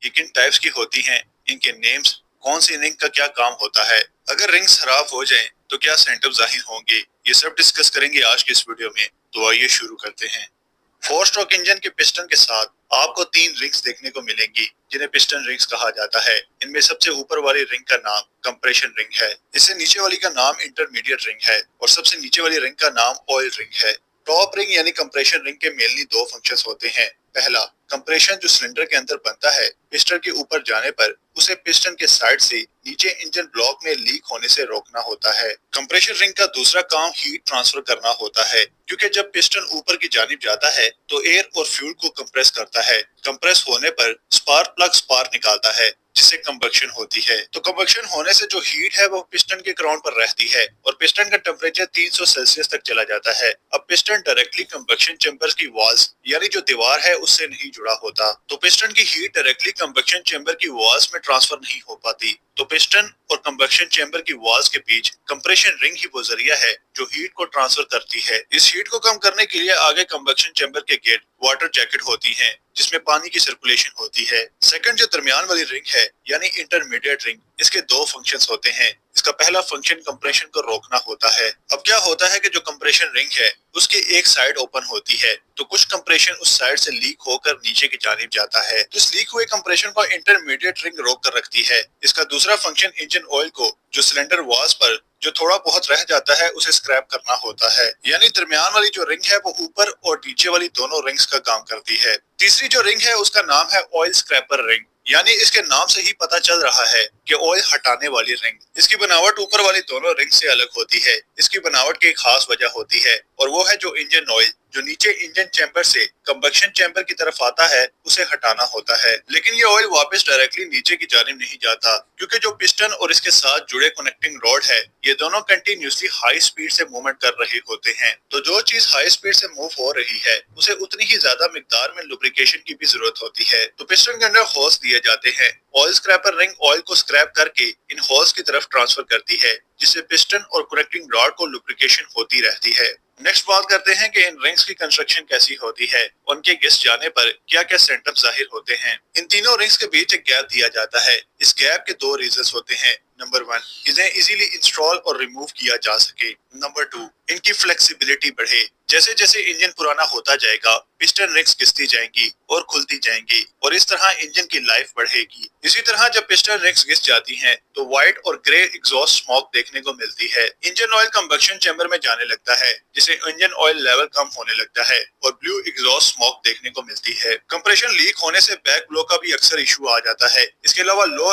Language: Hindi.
ये किन टाइप्स की होती हैं, इनके नेम्स, कौन सी रिंग का क्या काम होता है, अगर रिंग्स खराब हो जाएं तो क्या सिम्टम्स जाहिर होंगे, ये सब डिस्कस करेंगे आज के इस वीडियो में। तो आइए शुरू करते हैं। 4 स्ट्रोक इंजन के पिस्टन के साथ आपको 3 रिंग्स देखने को मिलेंगी जिन्हें पिस्टन रिंग्स कहा जाता है। इनमें सबसे ऊपर वाली रिंग का नाम कंप्रेशन रिंग है, इससे नीचे वाली का नाम इंटरमीडिएट रिंग है और सबसे नीचे वाली रिंग का नाम ऑयल रिंग है। टॉप रिंग यानी कंप्रेशन रिंग के मेनली 2 फंक्शंस होते हैं। पहला, कंप्रेशन जो सिलेंडर के अंदर बनता है पिस्टन के ऊपर जाने पर उसे पिस्टन के साइड से नीचे इंजन ब्लॉक में लीक होने से रोकना होता है। कंप्रेशन रिंग का दूसरा काम हीट ट्रांसफर करना होता है, क्योंकि जब पिस्टन ऊपर की जानिब जाता है तो एयर और फ्यूल को कंप्रेस करता है। कंप्रेस होने पर स्पार्क प्लग स्पार्क निकालता है जिससे कंबक्शन होती है। तो कंबक्शन होने से जो हीट है वो पिस्टन के ग्राउंड पर रहती है और पिस्टन का टेम्परेचर 300 सेल्सियस तक चला जाता है। अब पिस्टन डायरेक्टली कंबक्शन चेंबर्स की वॉल्स यानी जो दीवार है उससे नहीं जुड़ा होता, तो पिस्टन की हीट डायरेक्टली कंबक्शन चेंबर की वॉल्स में ट्रांसफर नहीं हो पाती। तो पिस्टन और कंबक्शन चेंबर की वॉल्स के बीच कंप्रेशन रिंग ही वो जरिया है जो हीट को ट्रांसफर करती है। इस हीट को कम करने के लिए आगे कंबक्शन चेंबर के गेट वाटर जैकेट होती हैं जिसमें पानी की सर्कुलेशन होती है। सेकंड जो दरमियान वाली रिंग है यानी इंटरमीडिएट रिंग, इसके 2 फंक्शंस होते हैं। इसका पहला फंक्शन कंप्रेशन को रोकना होता है। अब क्या होता है कि जो कंप्रेशन रिंग है उसकी एक साइड ओपन होती है तो कुछ कंप्रेशन उस साइड से लीक होकर नीचे की जानिब जाता है, तो इस लीक हुए कंप्रेशन को इंटरमीडिएट रिंग रोक कर रखती है। इसका दूसरा फंक्शन इंजन ऑयल को जो सिलेंडर वॉल्स पर जो थोड़ा बहुत रह जाता है उसे स्क्रैप करना होता है, यानी दरमियान वाली जो रिंग है वो ऊपर और नीचे वाली दोनों रिंग्स का काम करती है। तीसरी जो रिंग है उसका नाम है ऑयल स्क्रैपर रिंग, यानी इसके नाम से ही पता चल रहा है कि ऑयल हटाने वाली रिंग। इसकी बनावट ऊपर वाली दोनों रिंग से अलग होती है। इसकी बनावट की एक खास वजह होती है और वो है जो इंजन ऑयल जो नीचे इंजन चैम्बर से कंबक्शन चैम्बर की तरफ आता है उसे हटाना होता है। लेकिन ये ऑयल वापस डायरेक्टली नीचे की जानिब नहीं जाता, क्योंकि जो पिस्टन और इसके साथ जुड़े कनेक्टिंग रॉड है ये दोनों कंटिन्यूसली हाई स्पीड से मूवमेंट कर रहे होते हैं। तो जो चीज हाई स्पीड से मूव हो रही है उसे उतनी ही ज्यादा मिकदार में लुब्रिकेशन की भी जरूरत होती है। तो पिस्टन के अंदर होल्स दिए जाते हैं। ऑयल स्क्रैपर रिंग ऑयल को स्क्रैप करके इन होल्स की तरफ ट्रांसफर करती है जिससे पिस्टन और कनेक्टिंग रॉड को लुब्रिकेशन होती रहती है। नेक्स्ट बात करते हैं कि इन रिंग्स की कंस्ट्रक्शन कैसी होती है, उनके घिस जाने पर क्या क्या सिम्टम्स जाहिर होते हैं। इन तीनों रिंग्स के बीच एक गैप दिया जाता है। इस गैप के 2 रीजंस होते हैं। नंबर 1, इन्हें इजीली इंस्टॉल और रिमूव किया जा सके। नंबर 2, इनकी फ्लेक्सिबिलिटी बढ़े। जैसे जैसे इंजन पुराना होता जाएगा पिस्टन रिंग्स घिसती जाएंगी और खुलती जाएंगी और इस तरह इंजन की लाइफ बढ़ेगी। इसी तरह जब पिस्टन रिंग्स घिस जाती हैं तो व्हाइट और ग्रे एग्जॉस्ट स्मोक देखने को मिलती है। इंजन ऑयल कंबक्शन चैम्बर में जाने लगता है जिससे इंजन ऑयल लेवल कम होने लगता है और ब्लू एग्जॉस्ट स्मोक देखने को मिलती है। कंप्रेशन लीक होने से बैक ब्लो का भी अक्सर इशू आ जाता है। इसके अलावा लो